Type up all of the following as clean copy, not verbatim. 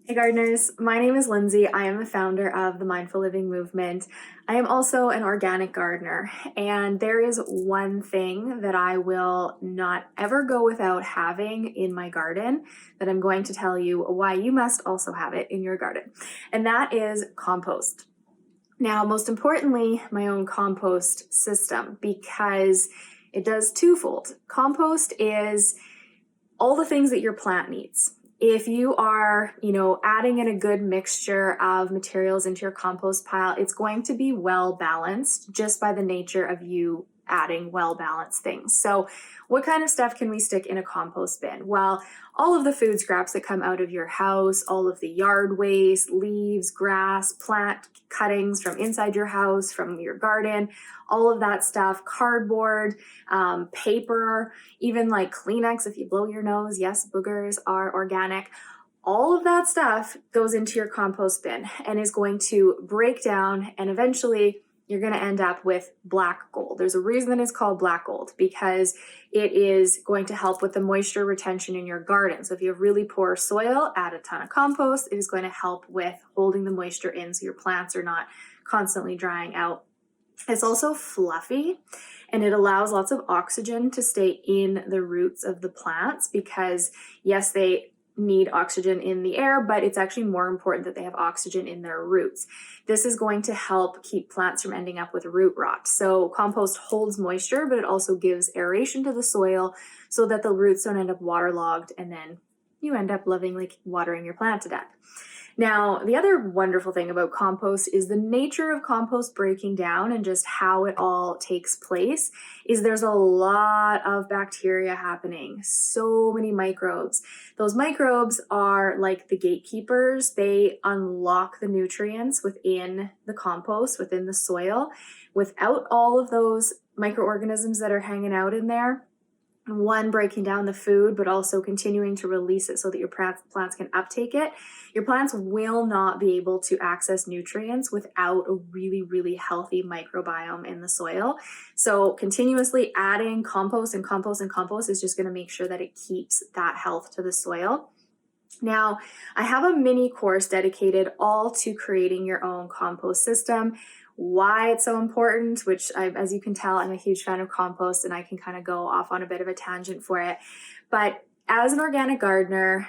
Hey gardeners, my name is Lindsay. I am the founder of the Mindful Living Movement. I am also an organic gardener, and there is one thing that I will not ever go without having in my garden that I'm going to tell you why you must also have it in your garden, and that is compost. Now, most importantly, my own compost system, because it does twofold. Compost is all the things that your plant needs. If you are, adding in a good mixture of materials into your compost pile, it's going to be well balanced just by the nature of you adding well balanced things. So what kind of stuff can we stick in a compost bin? Well, all of the food scraps that come out of your house, all of the yard waste, leaves, grass, plant cuttings from inside your house, from your garden, all of that stuff, cardboard, paper, even like Kleenex if you blow your nose. Yes, boogers are organic. All of that stuff goes into your compost bin and is going to break down, and eventually you're going to end up with black gold. There's a reason that it's called black gold, because it is going to help with the moisture retention in your garden. So if you have really poor soil, add a ton of compost. It is going to help with holding the moisture in so your plants are not constantly drying out. It's also fluffy, and it allows lots of oxygen to stay in the roots of the plants, because yes, they need oxygen in the air, but it's actually more important that they have oxygen in their roots. This is going to help keep plants from ending up with root rot. So compost holds moisture, but it also gives aeration to the soil so that the roots don't end up waterlogged, and then you end up lovingly watering your plant to death. Now, the other wonderful thing about compost is the nature of compost breaking down, and just how it all takes place is there's a lot of bacteria happening, so many microbes. Those microbes are like the gatekeepers. They unlock the nutrients within the compost, within the soil. Without all of those microorganisms that are hanging out in there, one, breaking down the food, but also continuing to release it so that your plants can uptake it, your plants will not be able to access nutrients without a really, really healthy microbiome in the soil. So continuously adding compost and compost and compost is just going to make sure that it keeps that health to the soil. Now, I have a mini course dedicated all to creating your own compost system. Why it's so important, which as you can tell, I'm a huge fan of compost, and I can kind of go off on a bit of a tangent for it. But as an organic gardener,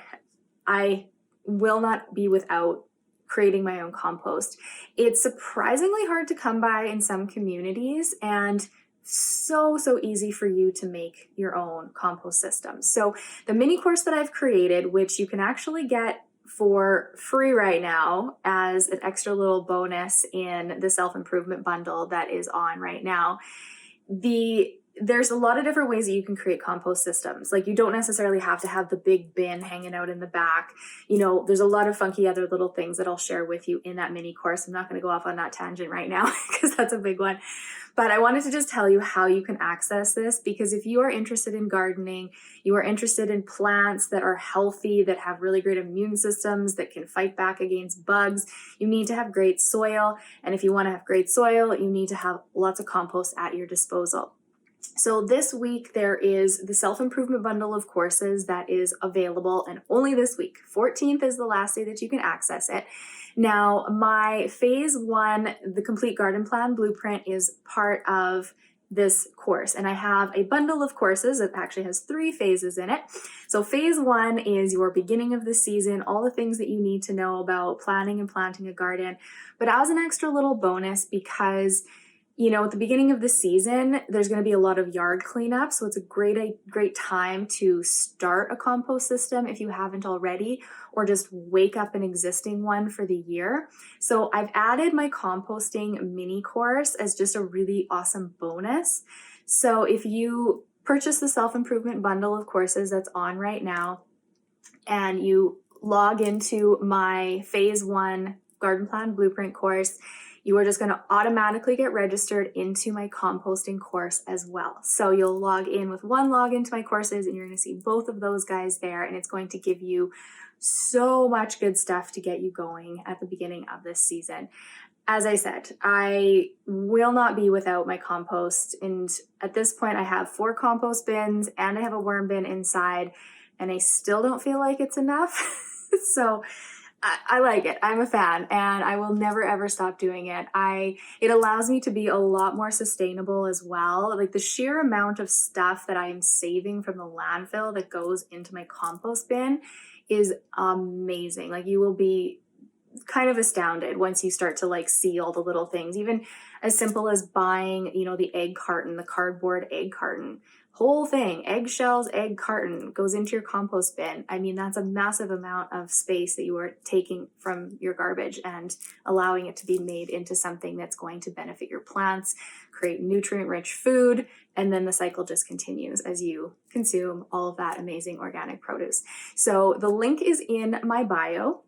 I will not be without creating my own compost. It's surprisingly hard to come by in some communities, and so easy for you to make your own compost system. So the mini course that I've created, which you can actually get for free right now as an extra little bonus in the self-improvement bundle that is on right now, there's a lot of different ways that you can create compost systems. Like, you don't necessarily have to have the big bin hanging out in the back. There's a lot of funky other little things that I'll share with you in that mini course. I'm not going to go off on that tangent right now because that's a big one. But I wanted to just tell you how you can access this, because if you are interested in gardening, you are interested in plants that are healthy, that have really great immune systems, that can fight back against bugs, you need to have great soil. And if you want to have great soil, you need to have lots of compost at your disposal. So this week there is the self-improvement bundle of courses that is available, and only this week. 14th is the last day that you can access it. Now, my phase 1, the complete garden plan blueprint, is part of this course, and I have a bundle of courses that actually has 3 phases in it. So phase 1 is your beginning of the season, all the things that you need to know about planning and planting a garden. But as an extra little bonus, because at the beginning of the season, there's going to be a lot of yard cleanup. So it's a great time to start a compost system if you haven't already, or just wake up an existing one for the year. So I've added my composting mini course as just a really awesome bonus. So if you purchase the self-improvement bundle of courses that's on right now, and you log into my phase 1 garden plan blueprint course, you are just going to automatically get registered into my composting course as well. So you'll log in with one login to my courses, and you're going to see both of those guys there, and it's going to give you so much good stuff to get you going at the beginning of this season. As I said, I will not be without my compost, and at this point I have 4 compost bins and I have a worm bin inside, and I still don't feel like it's enough. So I like it. I'm a fan, and I will never ever stop doing it. It allows me to be a lot more sustainable as well. Like the sheer amount of stuff that I am saving from the landfill that goes into my compost bin is amazing. Like you will be kind of astounded once you start to like see all the little things, even as simple as buying, the egg carton, the cardboard egg carton, whole thing, eggshells, egg carton goes into your compost bin. I mean, that's a massive amount of space that you are taking from your garbage and allowing it to be made into something that's going to benefit your plants, create nutrient rich food, and then the cycle just continues as you consume all of that amazing organic produce. So the link is in my bio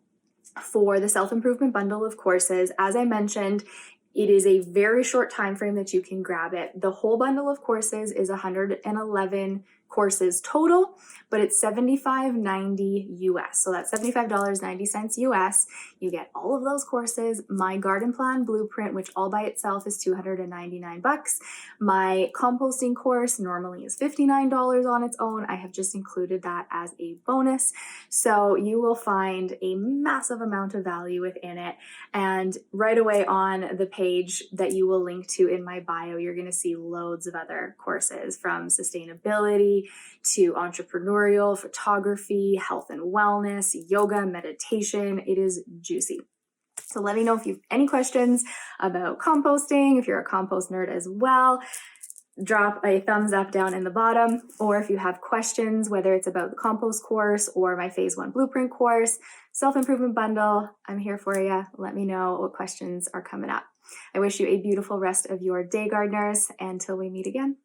for the self-improvement bundle of courses. As I mentioned, it is a very short time frame that you can grab it. The whole bundle of courses is 111 courses total, but it's $75.90 US. So that's $75.90 US. You get all of those courses, my garden plan blueprint, which all by itself is $299. My composting course normally is $59 on its own. I have just included that as a bonus. So you will find a massive amount of value within it. And right away on the page that you will link to in my bio, you're going to see loads of other courses from sustainability to entrepreneurial, photography, health and wellness, yoga, meditation. It is juicy. So let me know if you have any questions about composting, if you're a compost nerd as well. Drop a thumbs up down in the bottom, or if you have questions, whether it's about the compost course or my phase 1 blueprint course, self-improvement bundle, I'm here for you. Let me know what questions are coming up. I wish you a beautiful rest of your day, gardeners, until we meet again.